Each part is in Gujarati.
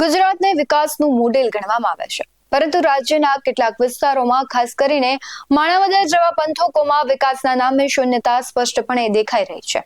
ગુજરાતને વિકાસનું મોડેલ ગણવામાં આવે છે, પરંતુ રાજ્યના કેટલાક વિસ્તારોમાં, ખાસ કરીને માણાવદર જેવા પંથકોમાં વિકાસના નામે શૂન્યતા સ્પષ્ટપણે દેખાઈ રહી છે.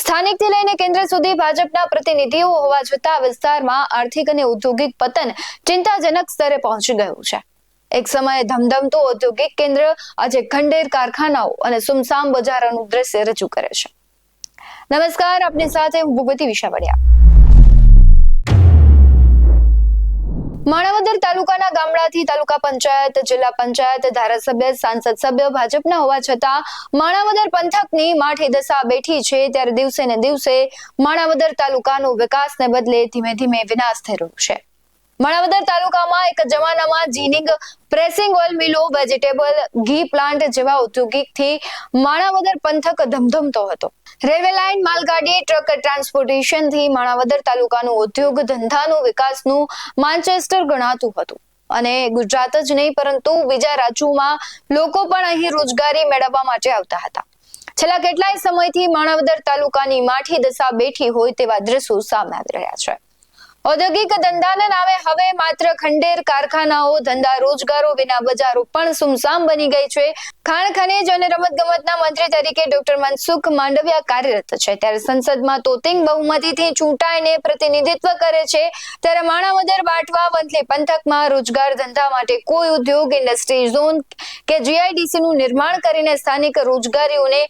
સ્થાનિકથી લઈને કેન્દ્ર સુધી ભાજપના પ્રતિનિધિઓ હોવા છતાં વિસ્તારમાં આર્થિક અને ઔદ્યોગિક પતન ચિંતાજનક સ્તરે પહોંચી ગયું છે. એક સમયે ધમધમતું ઔદ્યોગિક કેન્દ્ર આજે ખંડેર કારખાનાઓ અને સુમસામ બજારોનું દ્રશ્ય રજૂ કરે છે. નમસ્કાર, આપની સાથે હું ભૂપતિ વિશાવડિયા. માણાવદર તાલુકાના ગામડાથી તાલુકા પંચાયત, જિલ્લા પંચાયત, ધારાસભ્ય, સાંસદ સભ્ય ભાજપના હોવા છતાં માણાવદર પંથકની માઠી દશા બેઠી છે. ત્યારે દિવસે ને દિવસે માણાવદર તાલુકાનો વિકાસને બદલે ધીમે ધીમે વિનાશ થઈ રહ્યો છે. માણાવદર તાલુકામાં એક જમાનામાં જીનિંગ, પ્રેસિંગ ઓઇલ મિલો, વેજીટેબલ ઘી પ્લાન્ટ જેવા ઔદ્યોગિકથી માણાવદર પંથક ધમધમતો હતો. રેલવે લાઇન, માલગાડી, ટ્રક ટ્રાન્સપોર્ટેશનથી માણાવદર તાલુકાનું ઉદ્યોગ ધંધાનું વિકાસનું માન્ચેસ્ટર ગણાતું હતું. અને ગુજરાત જ નહીં, પરંતુ બીજા રાજ્યોમાં લોકો પણ અહીં રોજગારી મેળવવા માટે આવતા હતા. છેલ્લા કેટલાય સમયથી માણાવદર તાલુકાની માઠી દશા બેઠી હોય તેવા દ્રશ્યો સામે આવી રહ્યા છે. ઔદ્યોગિક ધંધાના નામે હવે માત્ર ખંડેર કારખાનાઓ, ધંધા રોજગારો વિના બજારો પણ સુમસામ બની ગઈ છે. ખાણ, ખનીજ અને રમતગમતના મંત્રી તરીકે ડોક્ટર મનસુખ માંડવિયા કાર્યરત છે, ત્યારે સંસદમાં તોતિંગ બહુમતીથી ચૂંટાઈને પ્રતિનિધિત્વ કરે છે. ત્યારે માણાવદર, બાટવા, વંથલી પંથકમાં રોજગાર ધંધા માટે કોઈ ઉદ્યોગ, ઇન્ડસ્ટ્રી ઝોન કે જીઆઈડીસી નું નિર્માણ કરીને સ્થાનિક રોજગારીઓને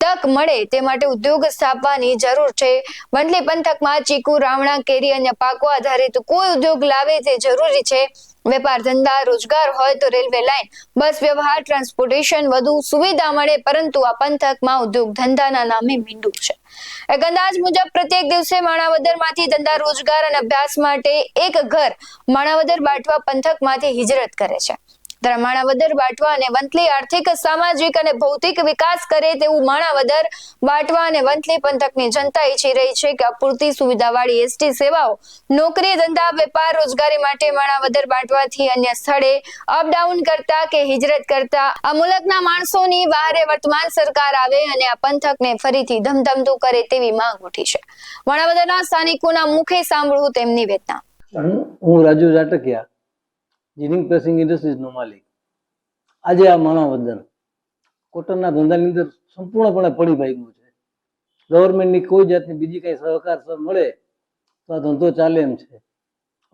તક મળે તે માટે ઉદ્યોગ સ્થાપવાની જરૂર છે. વંથલી પંથકમાં ચીકુ, રાવણા, કેરી અને પાકો આધારિત કોઈ ઉદ્યોગ લાવે તે જરૂરી છે. વેપાર ધંધા રોજગાર હોય તો રેલવે લાઇન, બસ વ્યવહાર, ટ્રાન્સપોર્ટેશન વધુ સુવિધા મળે, પરંતુ આ પંથકમાં ઉદ્યોગ ધંધાના નામે મીંડું છે. એક અંદાજ મુજબ પ્રત્યેક દિવસે માણાવદરમાંથી ધંધા, રોજગાર અને અભ્યાસ માટે એક ઘર માણાવદર, બાટવા પંથકમાંથી હિજરત કરે છે. ત્યારે માણાવદર, બાટવા અને વંથલી આર્થિક, સામાજિક અને ભૌતિક વિકાસ કરે તેવું માણાવદર, બાટવા અને વંથલી પંથકની જનતા ઈચ્છી રહી છે કે અપૂરતી સુવિધાવાળી એસટી સેવાઓ, નોકરી, ધંધા, વેપાર, રોજગારી માટે માણાવદર, બાટવાથી અન્ય સ્થળે અપડાઉન કરતા કે હિજરત કરતા આ મુલકના માણસોની વહારે વર્તમાન સરકાર આવે અને આ પંથકને ફરીથી ધમધમતું કરે તેવી માંગ ઉઠી છે. માણાવદરના સ્થાનિકોના મુખે સાંભળવું તેમની વેદના. હું રાજુ જાટકિયા, જીનિંગ પ્રેસિંગ ઇન્ડસ્ટ્રીઝનો માલિક. આજે આ માણાવદર કોટનના ધંધાની અંદર સંપૂર્ણપણે પડી ભાગ્યું છે. ગવર્મેન્ટની કોઈ જાતની બીજી કઈ સહકાર મળે તો આ ધંધો ચાલે એમ છે.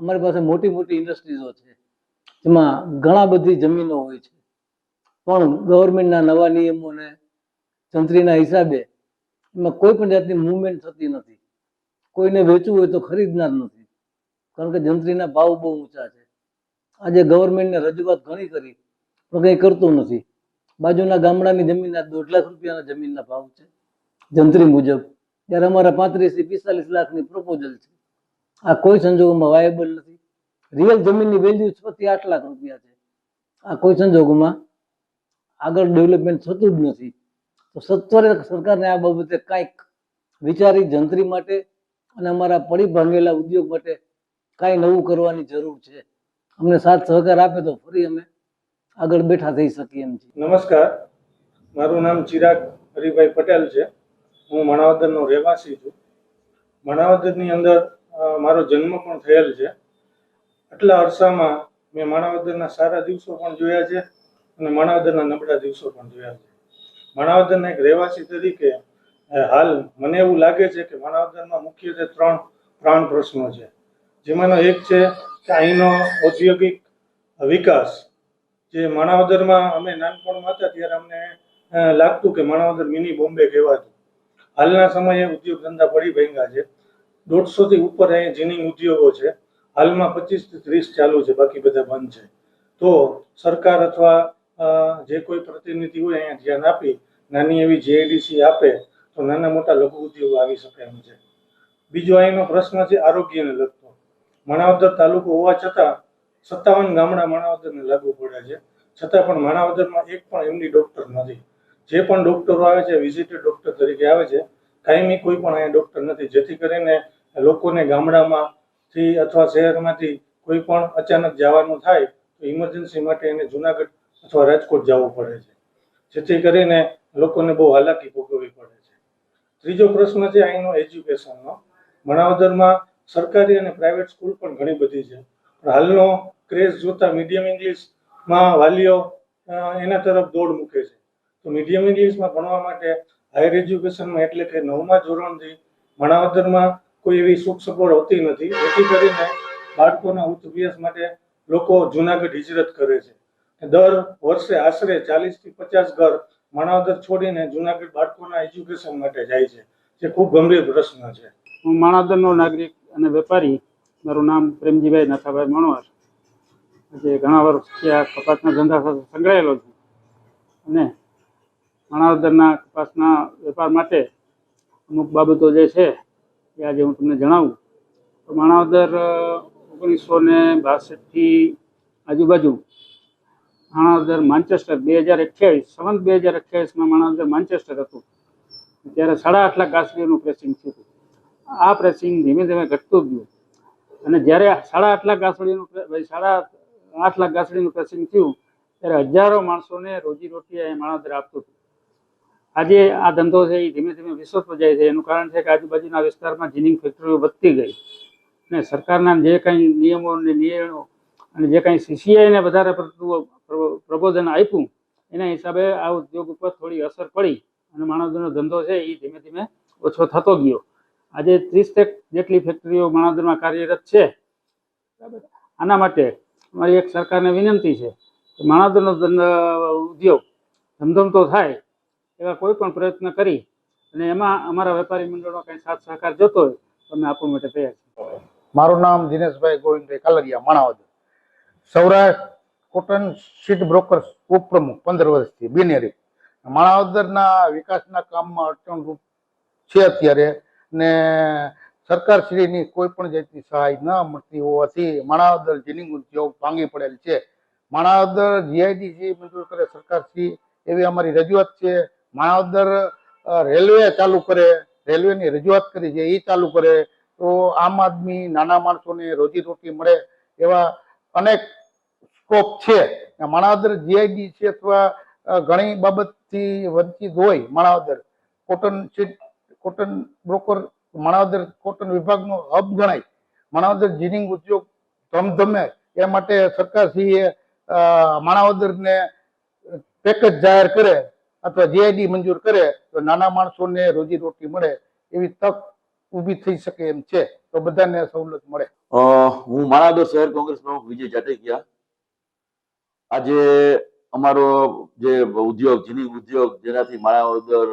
અમારી પાસે મોટી મોટી ઇન્ડસ્ટ્રીઝો છે, જેમાં ઘણા બધી જમીનો હોય છે, પણ ગવર્મેન્ટના નવા નિયમોને જંત્રીના હિસાબે એમાં કોઈ પણ જાતની મુવમેન્ટ થતી નથી. કોઈને વેચવું હોય તો ખરીદનાર નથી, કારણ કે જંત્રીના ભાવ બહુ ઊંચા છે. આજે ગવર્મેન્ટને રજૂઆત ઘણી કરી પણ કંઈ કરતું નથી. બાજુના ગામડાની જમીન 1.5 લાખ રૂપિયાના જમીનના ભાવ છે જંત્રી મુજબ, ત્યારે અમારા 35 થી 45 લાખની પ્રપોઝલ છે. આ કોઈ સંજોગોમાં વાયેબલ નથી. રિયલ જમીનની વેલ્યુ 6 થી 8 લાખ રૂપિયા છે. આ કોઈ સંજોગોમાં આગળ ડેવલપમેન્ટ થતું જ નથી. તો સત્વરે સરકારને આ બાબતે કાંઈક વિચારી જંત્રી માટે અને અમારા પડી ભાંગેલા ઉદ્યોગ માટે કાંઈ નવું કરવાની જરૂર છે. અમને સાથ સહકાર આપે તો ફરી અમે આગળ બેઠા થઈ શકીએ એમ છે. નમસ્કાર, મારું નામ ચિરાગ હરિભાઈ પટેલ છે. હું માણાવદરનો રહેવાસી છું. માણાવદરની અંદર મારો જન્મ પણ થયેલ છે. આટલા અરસામાં મેં માણાવદરના સારા દિવસો પણ જોયા છે અને માણાવદરના નબળા દિવસો પણ જોયા છે. માણાવદરના એક રહેવાસી તરીકે હાલ મને એવું લાગે છે કે માણાવદરમાં મુખ્યત્વે 3 પ્રાણ પ્રશ્નો છે, જેમાંનો એક છે કે અહીંનો ઔદ્યોગિક વિકાસ. જે માણાવદરમાં અમે નાનપણમાં હતા ત્યારે અમને લાગતું કે માણાવદર મિની બોમ્બે કહેવાતું. હાલના સમયે ઉદ્યોગ ધંધા પડી ભાંગ્યા છે. 150 થી ઉપર અહીંયા જીનિંગ ઉદ્યોગો છે. હાલમાં 25 થી 30 ચાલુ છે, બાકી બધા બંધ છે. તો સરકાર અથવા જે કોઈ પ્રતિનિધિ હોય અહીંયા ધ્યાન આપી નાની એવી જીઆઈડીસી આપે તો નાના મોટા લઘુ ઉદ્યોગો આવી શકે એમ છે. બીજો અહીંનો પ્રશ્ન છે આરોગ્યને લગતો. માણાવદર તાલુકો હોવા છતાં 57 ગામડા માણાવદરને લાગુ પડે છે, છતાં પણ માણાવદરમાં એક પણ એમડી ડોક્ટર નથી. જે પણ ડોક્ટરો આવે છે વિઝિટર ડોક્ટર તરીકે આવે છે, કાયમી કોઈ પણ અહીંયા ડોક્ટર નથી, જેથી કરીને લોકોને ગામડામાંથી અથવા શહેરમાંથી કોઈ પણ અચાનક જવાનું થાય તો ઇમરજન્સી માટે એને જુનાગઢ અથવા રાજકોટ જવું પડે છે, જેથી કરીને લોકોને બહુ હાલાકી ભોગવવી પડે છે. ત્રીજો પ્રશ્ન છે અહીંનો એજ્યુકેશનનો. માણાવદરમાં સરકારી અને પ્રાઇવેટ સ્કૂલ પણ ઘણી બધી છે. પણ હાલનો ક્રેઝ જોતા મીડિયમ ઇંગ્લિશમાં વાલીઓ એના તરફ દોડ મૂકે છે. તો મીડિયમ ઇંગ્લિશમાં ભણવા માટે હાયર એજ્યુકેશનમાં એટલે કે 9મા ધોરણથી માણાવદરમાં કોઈ એવી સુખ સગવડ હોતી નથી. જેથી કરીને બાળકોના ઉચ્ચ અભ્યાસ માટે લોકો જુનાગઢ હિજરત કરે છે. દર વર્ષે આશરે 40 થી 50 ઘર માણાવદર છોડીને જુનાગઢ બાળકોના એજ્યુકેશન માટે જાય છે, જે ખૂબ ગંભીર પ્રશ્ન છે. હું માણાવદરનો નાગરિક અને વેપારી, મારું નામ પ્રેમજીભાઈ નાથાભાઈ મણવર. આજે ઘણા વર્ષથી આ કપાસના ધંધા સાથે સંકળાયેલો છું અને માણાવદરના કપાસના વેપાર માટે અમુક બાબતો જે છે એ આજે હું તમને જણાવું તો માણાવદર 1962થી આજુબાજુ માણાવદર માન્ચેસ્ટર 2028માં માણાવદર માન્ચેસ્ટર હતું. ત્યારે 8.5 લાખ ગાસડીઓનું પ્રેસિંગ થયું હતું. આ પ્રેસિંગ ધીમે ધીમે ઘટતું ગયું અને જ્યારે 8.5 લાખ ગાસડીનું પ્રેસિંગ થયું ત્યારે હજારો માણસોને રોજીરોટી અહીં માણાવદર આપતું હતું. આજે આ ધંધો છે એ ધીમે ધીમે વિસ્તૃત જાય છે. એનું કારણ છે કે આજુબાજુના વિસ્તારમાં જીનિંગ ફેક્ટરીઓ વધતી ગઈ અને સરકારના જે કંઈ નિયમો અને જે કંઈ CCIને વધારે પ્રબોધન આપ્યું એના હિસાબે આ ઉદ્યોગ ઉપર થોડી અસર પડી અને માણાવદરનો ધંધો છે એ ધીમે ધીમે ઓછો થતો ગયો. આજે 30 જેટલી ફેક્ટરીઓ માણાવદરમાં કાર્યરત છે. આના માટે મારી એક સરકારને વિનંતી છે કે માણાવદરનો ઉદ્યોગ ધમધમતો થાય એવા કોઈ પણ પ્રયત્ન કરી અને એમાં અમારા વેપારી મંડળનો કંઈ સાથ સહકાર જોતો હોય તો અમે આપવા માટે તૈયાર છીએ. મારું નામ Dineshbhai Govindbhai Kalariya, Manavadar. Saurashtra cotton seed brokers ઉપપ્રમુખ 15 વર્ષથી બિનહરીફ. માણાવદરના વિકાસના કામમાં અડચણરૂપ છે અત્યારે ને સરકારશ્રીની કોઈ પણ જાતની સહાય ન મળતી હોવાથી માણાવદર જીનિંગ ઉદ્યોગ ભાંગી પડેલ છે. માણાવદર GIDC મંજૂર કરે સરકારશ્રી એવી અમારી રજૂઆત છે. માણાવદર રેલવે ચાલુ કરે, રેલવેની રજૂઆત કરી છે, એ ચાલુ કરે તો આમ આદમી નાના માણસોને રોજીરોટી મળે એવા અનેક સ્કોપ છે. માણાવદર GIDC અથવા ઘણી બાબતથી વંચિત હોય. Manavadar cotton broker Manavadar cotton વિભાગનો હબ ગણાય. માણાવદર જીનિંગ ઉદ્યોગ ધમધમે એ માટે સરકારશ્રીએ માણાવદરને પેકેજ જાહેર કરે અથવા GID મંજૂર કરે તો નાના માણસોને રોજીરોટી મળે એવી તક ઊભી થઈ શકે એમ છે, તો બધાને સવલત મળે. હું માણાવદર શહેર કોંગ્રેસ પ્રમુખ વિજય જાટકિયા. આજે અમારો જે ઉદ્યોગ જીનિંગ ઉદ્યોગ જેનાથી માણાવદર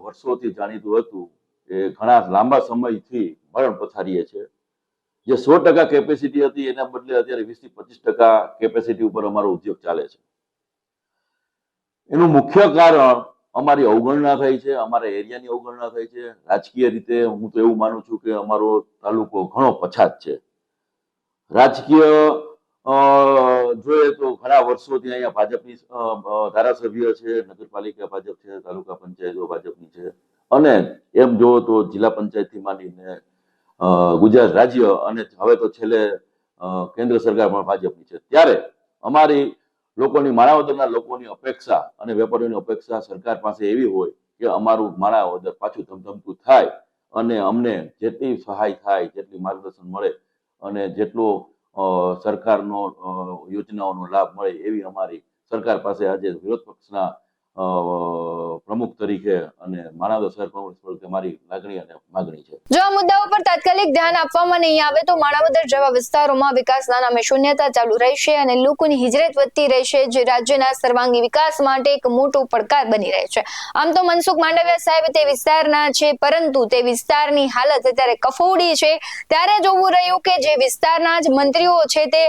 વર્ષોથી જાણીતું હતું એ ઘણા લાંબા સમયથી મરણ પથારીએ છે. જે 100% કેપેસિટી હતી એના બદલે અત્યારે 20 થી 25% કેપેસિટી ઉપર અમારો ઉદ્યોગ ચાલે છે. એનું મુખ્ય કારણ અમારી અવગણના થઈ છે, અમારા એરિયાની અવગણના થઈ છે. રાજકીય રીતે હું તો એવું માનું છું કે અમારો તાલુકો ઘણો પછાત છે. રાજકીય જોઈએ તો ઘણા વર્ષોથી અહીંયા ભાજપની ધારાસભ્ય છે, નગરપાલિકા ભાજપ છે, તાલુકા પંચાયતો ભાજપની છે અને એમ જોવો તો જિલ્લા પંચાયતથી માંડીને ગુજરાત રાજ્ય અને હવે તો છેલ્લે કેન્દ્ર સરકાર પણ ભાજપની છે. ત્યારે અમારી લોકોની માણાવદરના લોકોની અપેક્ષા અને વેપારીઓની અપેક્ષા સરકાર પાસે એવી હોય કે અમારું માણાવદર પાછું ધમધમતું થાય અને અમને જેટલી સહાય થાય, જેટલી માર્ગદર્શન મળે અને જેટલો સરકારનો યોજનાઓનો લાભ મળે એવી અમારી સરકાર પાસે આજે વિરોધ પક્ષના પ્રમુખ તરીકે અને માણાવદર શહેર કોંગ્રેસ તરીકે મારી લાગણી અને માગણી છે. જો આ મુદ્દાઓ પર તાત્કાલિક ધ્યાન આપવામાં નહીં આવે તો માણાવદર જેવા વિસ્તારોમાં વિકાસના નામે શૂન્યતા ચાલુ રહેશે અને લોકોની હિજરત વધતી રહેશે, જે રાજ્યના સર્વાંગી વિકાસ માટે એક મોટો પડકાર બની રહે છે. આમ તો મનસુખ માંડવિયા સાહેબ તે વિસ્તારના છે, પરંતુ તે વિસ્તારની હાલત અત્યારે કફોડી છે. ત્યારે જોવું રહ્યું કે જે વિસ્તારના જ મંત્રીઓ છે તે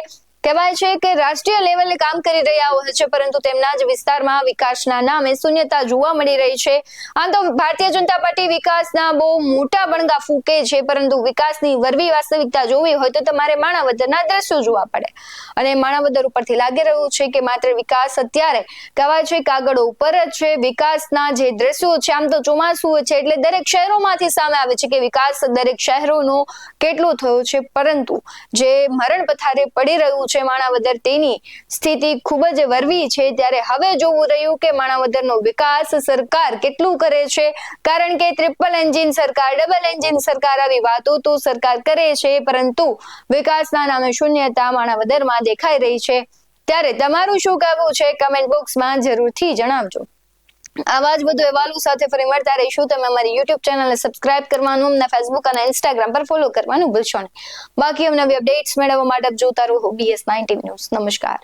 કહેવાય છે કે રાષ્ટ્રીય લેવલે કામ કરી રહ્યા હોય છે, પરંતુ તેમના જ વિસ્તારમાં વિકાસના નામે શૂન્યતા જોવા મળી રહી છે. આમ તો ભારતીય જનતા પાર્ટી વિકાસના બહુ મોટા બણગા ફૂંકે છે, પરંતુ વિકાસની વરવી વાસ્તવિકતા જોવી હોય તો તમારે માણાવદરના દ્રશ્યો જોવા પડે અને માણાવદર ઉપરથી લાગી રહ્યું છે કે માત્ર વિકાસ અત્યારે કહેવાય છે કાગળો ઉપર જ છે. વિકાસના જે દ્રશ્યો છે, આમ તો ચોમાસું છે એટલે દરેક શહેરોમાંથી સામે આવે છે કે વિકાસ દરેક શહેરોનો કેટલો થયો છે, પરંતુ જે મરણ પથારે પડી રહ્યું છે માણાવદર તેની સ્થિતિ ખૂબ જ વરવી છે, ત્યારે હવે જોવું રહ્યું કે માણાવદરનો વિકાસ સરકાર કેટલું કરે છે, કારણ કે ટ્રિપલ એન્જિન સરકાર, ડબલ એન્જિન સરકાર આવી વાતો તો સરકાર કરે છે, પરંતુ વિકાસના નામે શૂન્યતા માણાવદરમાં દેખાઈ રહી છે। ત્યારે તમારું શું કહેવું છે કમેન્ટ બોક્સમાં જરૂરથી જણાવજો। આવા જ વધુ અહેવાલો સાથે ફરી મળતા રહીશું। તમે અમારી YouTube ચેનલને સબસ્ક્રાઇબ કરવાનું, અમને ફેસબુક અને ઇન્સ્ટાગ્રામ પર ફોલો કરવાનું ભૂલશો નહીં। બાકી નવી અપડેટ્સ મેળવવા માટે જોતા રહો BS19 ન્યૂઝ। નમસ્કાર।